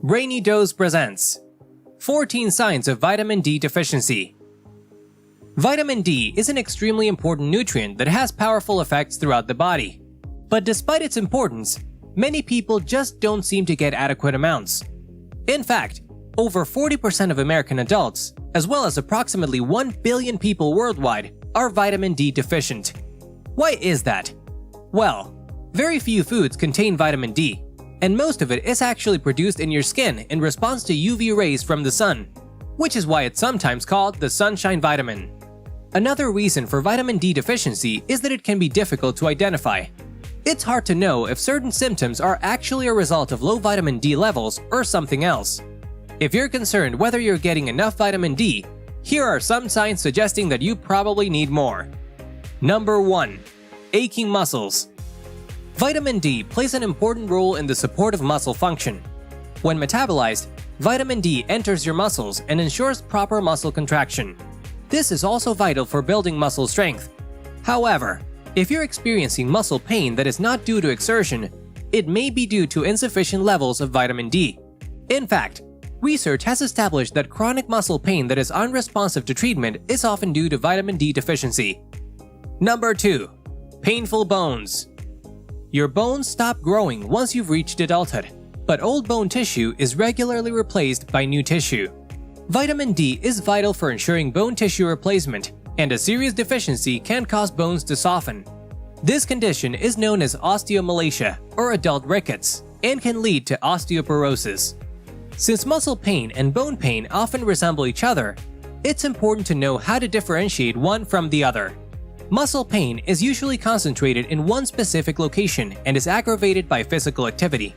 Brainy Dose presents 14 Signs of Vitamin D Deficiency. Vitamin D is an extremely important nutrient that has powerful effects throughout the body. But despite its importance, many people just don't seem to get adequate amounts. In fact, over 40% of American adults, as well as approximately 1 billion people worldwide, are vitamin D deficient. Why is that? Well, very few foods contain vitamin D, and most of it is actually produced in your skin in response to UV rays from the sun, which is why it's sometimes called the sunshine vitamin. Another reason for vitamin D deficiency is that it can be difficult to identify. It's hard to know if certain symptoms are actually a result of low vitamin D levels or something else. If you're concerned whether you're getting enough vitamin D, here are some signs suggesting that you probably need more. Number 1. Aching muscles. Vitamin D plays an important role in the support of muscle function. When metabolized, vitamin D enters your muscles and ensures proper muscle contraction. This is also vital for building muscle strength. However, if you're experiencing muscle pain that is not due to exertion, it may be due to insufficient levels of vitamin D. In fact, research has established that chronic muscle pain that is unresponsive to treatment is often due to vitamin D deficiency. Number 2. Painful bones. Your bones stop growing once you've reached adulthood, but old bone tissue is regularly replaced by new tissue. Vitamin D is vital for ensuring bone tissue replacement, and a serious deficiency can cause bones to soften. This condition is known as osteomalacia or adult rickets and can lead to osteoporosis. Since muscle pain and bone pain often resemble each other, it's important to know how to differentiate one from the other. Muscle pain is usually concentrated in one specific location and is aggravated by physical activity.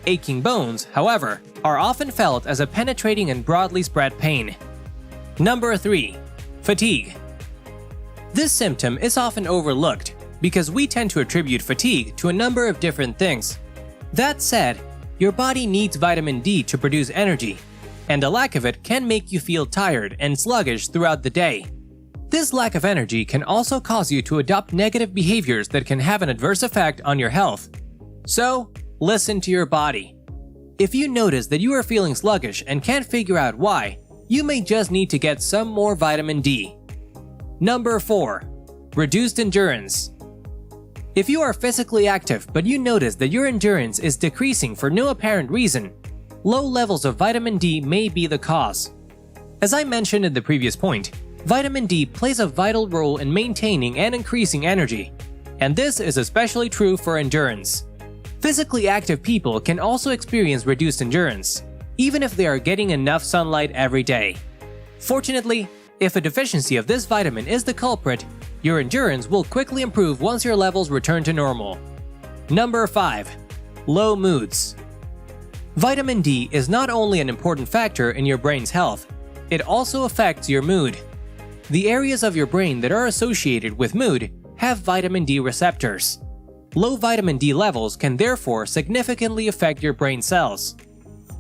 Aching bones, however, are often felt as a penetrating and broadly spread pain. Number 3. Fatigue. This symptom is often overlooked because we tend to attribute fatigue to a number of different things. That said, your body needs vitamin D to produce energy, and a lack of it can make you feel tired and sluggish throughout the day. This lack of energy can also cause you to adopt negative behaviors that can have an adverse effect on your health. So, listen to your body. If you notice that you are feeling sluggish and can't figure out why, you may just need to get some more vitamin D. Number 4. Reduced endurance. If you are physically active but you notice that your endurance is decreasing for no apparent reason, low levels of vitamin D may be the cause. As I mentioned in the previous point, vitamin D plays a vital role in maintaining and increasing energy, and this is especially true for endurance. Physically active people can also experience reduced endurance, even if they are getting enough sunlight every day. Fortunately, if a deficiency of this vitamin is the culprit, your endurance will quickly improve once your levels return to normal. Number 5. Low moods. Vitamin D is not only an important factor in your brain's health, it also affects your mood. The areas of your brain that are associated with mood have vitamin D receptors. Low vitamin D levels can therefore significantly affect your brain cells.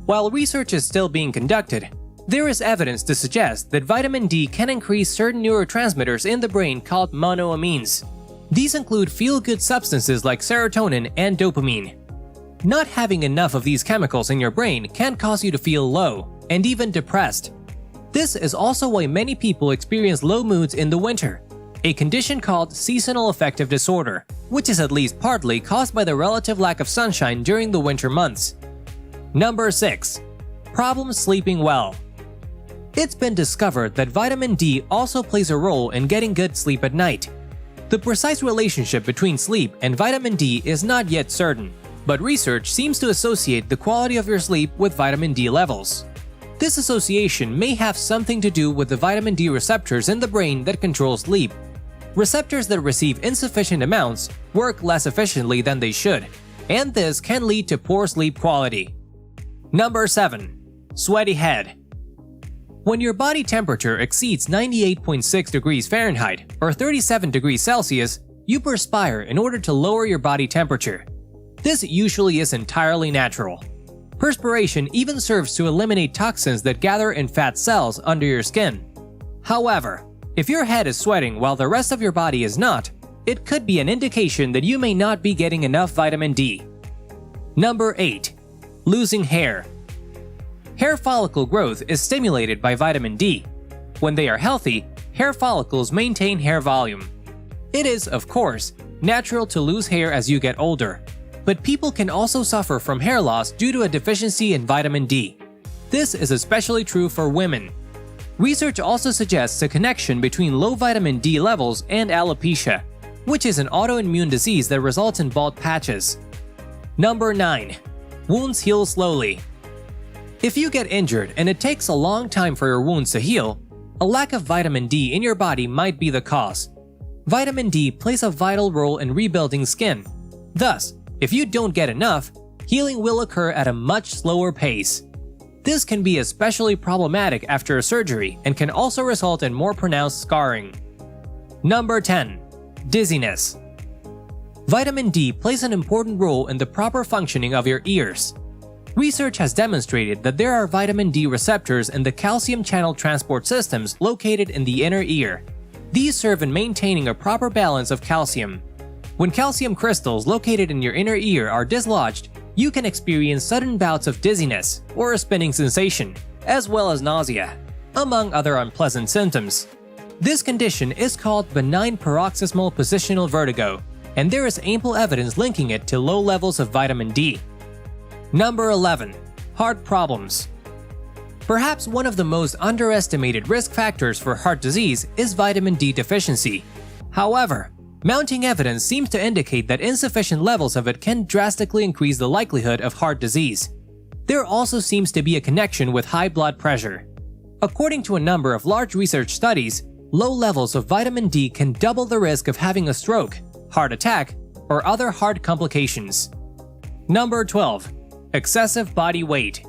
While research is still being conducted, there is evidence to suggest that vitamin D can increase certain neurotransmitters in the brain called monoamines. These include feel-good substances like serotonin and dopamine. Not having enough of these chemicals in your brain can cause you to feel low and even depressed. This is also why many people experience low moods in the winter, a condition called seasonal affective disorder, which is at least partly caused by the relative lack of sunshine during the winter months. Number 6. Problems sleeping well. It's been discovered that vitamin D also plays a role in getting good sleep at night. The precise relationship between sleep and vitamin D is not yet certain, but research seems to associate the quality of your sleep with vitamin D levels. This association may have something to do with the vitamin D receptors in the brain that control sleep. Receptors that receive insufficient amounts work less efficiently than they should, and this can lead to poor sleep quality. Number 7. Sweaty head. When your body temperature exceeds 98.6 degrees Fahrenheit or 37 degrees Celsius, you perspire in order to lower your body temperature. This usually is entirely natural. Perspiration even serves to eliminate toxins that gather in fat cells under your skin. However, if your head is sweating while the rest of your body is not, it could be an indication that you may not be getting enough vitamin D. Number 8. Losing hair. Hair follicle growth is stimulated by vitamin D. When they are healthy, hair follicles maintain hair volume. It is, of course, natural to lose hair as you get older, but people can also suffer from hair loss due to a deficiency in vitamin D. This is especially true for women. Research also suggests a connection between low vitamin D levels and alopecia, which is an autoimmune disease that results in bald patches. Number 9. Wounds heal slowly. If you get injured and it takes a long time for your wounds to heal, a lack of vitamin D in your body might be the cause. Vitamin D plays a vital role in rebuilding skin. Thus, if you don't get enough, healing will occur at a much slower pace. This can be especially problematic after a surgery and can also result in more pronounced scarring. Number 10. Dizziness. Vitamin D plays an important role in the proper functioning of your ears. Research has demonstrated that there are vitamin D receptors in the calcium channel transport systems located in the inner ear. These serve in maintaining a proper balance of calcium. When calcium crystals located in your inner ear are dislodged, you can experience sudden bouts of dizziness or a spinning sensation, as well as nausea, among other unpleasant symptoms. This condition is called benign paroxysmal positional vertigo, and there is ample evidence linking it to low levels of vitamin D. Number 11. Heart problems. Perhaps one of the most underestimated risk factors for heart disease is vitamin D deficiency. However, mounting evidence seems to indicate that insufficient levels of it can drastically increase the likelihood of heart disease. There also seems to be a connection with high blood pressure. According to a number of large research studies, low levels of vitamin D can double the risk of having a stroke, heart attack, or other heart complications. Number 12. Excessive body weight.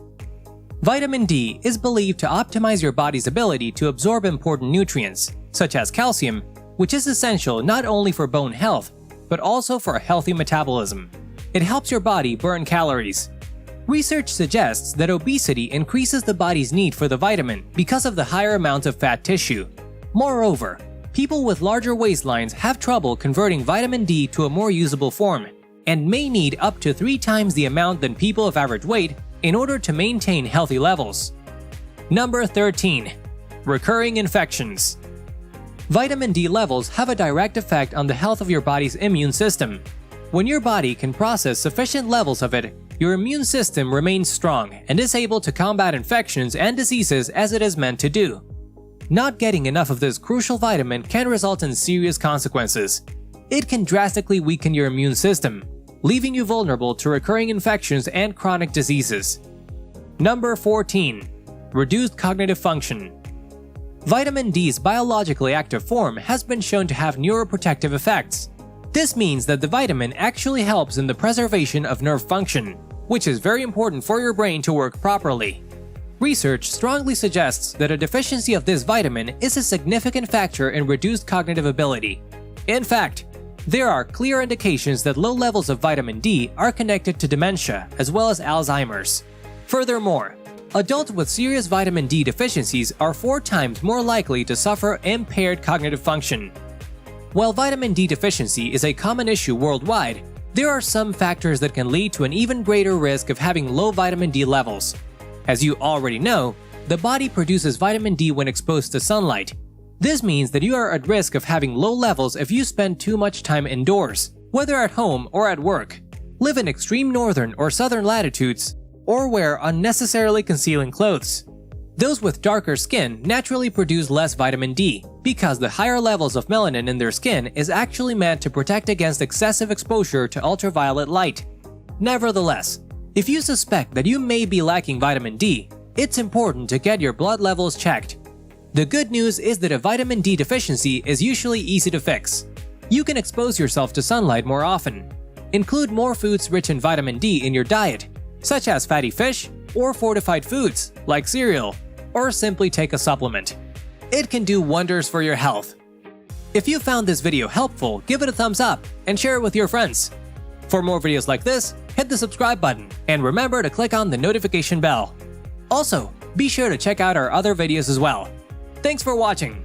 Vitamin D is believed to optimize your body's ability to absorb important nutrients, such as calcium, which is essential not only for bone health, but also for a healthy metabolism. It helps your body burn calories. Research suggests that obesity increases the body's need for the vitamin because of the higher amount of fat tissue. Moreover, people with larger waistlines have trouble converting vitamin D to a more usable form, and may need up to 3 times the amount than people of average weight in order to maintain healthy levels. Number 13. Recurring infections. Vitamin D levels have a direct effect on the health of your body's immune system. When your body can process sufficient levels of it, your immune system remains strong and is able to combat infections and diseases as it is meant to do. Not getting enough of this crucial vitamin can result in serious consequences. It can drastically weaken your immune system, leaving you vulnerable to recurring infections and chronic diseases. Number 14. Reduced cognitive function. Vitamin D's biologically active form has been shown to have neuroprotective effects. This means that the vitamin actually helps in the preservation of nerve function, which is very important for your brain to work properly. Research strongly suggests that a deficiency of this vitamin is a significant factor in reduced cognitive ability. In fact, there are clear indications that low levels of vitamin D are connected to dementia as well as Alzheimer's. Furthermore, adults with serious vitamin D deficiencies are 4 times more likely to suffer impaired cognitive function. While vitamin D deficiency is a common issue worldwide, there are some factors that can lead to an even greater risk of having low vitamin D levels. As you already know, the body produces vitamin D when exposed to sunlight. This means that you are at risk of having low levels if you spend too much time indoors, whether at home or at work, live in extreme northern or southern latitudes, or wear unnecessarily concealing clothes. Those with darker skin naturally produce less vitamin D because the higher levels of melanin in their skin is actually meant to protect against excessive exposure to ultraviolet light. Nevertheless, if you suspect that you may be lacking vitamin D, it's important to get your blood levels checked. The good news is that a vitamin D deficiency is usually easy to fix. You can expose yourself to sunlight more often. Include more foods rich in vitamin D in your diet, such as fatty fish or fortified foods like cereal, or simply take a supplement. It can do wonders for your health. If you found this video helpful, give it a thumbs up and share it with your friends. For more videos like this, hit the subscribe button and remember to click on the notification bell. Also, be sure to check out our other videos as well. Thanks for watching.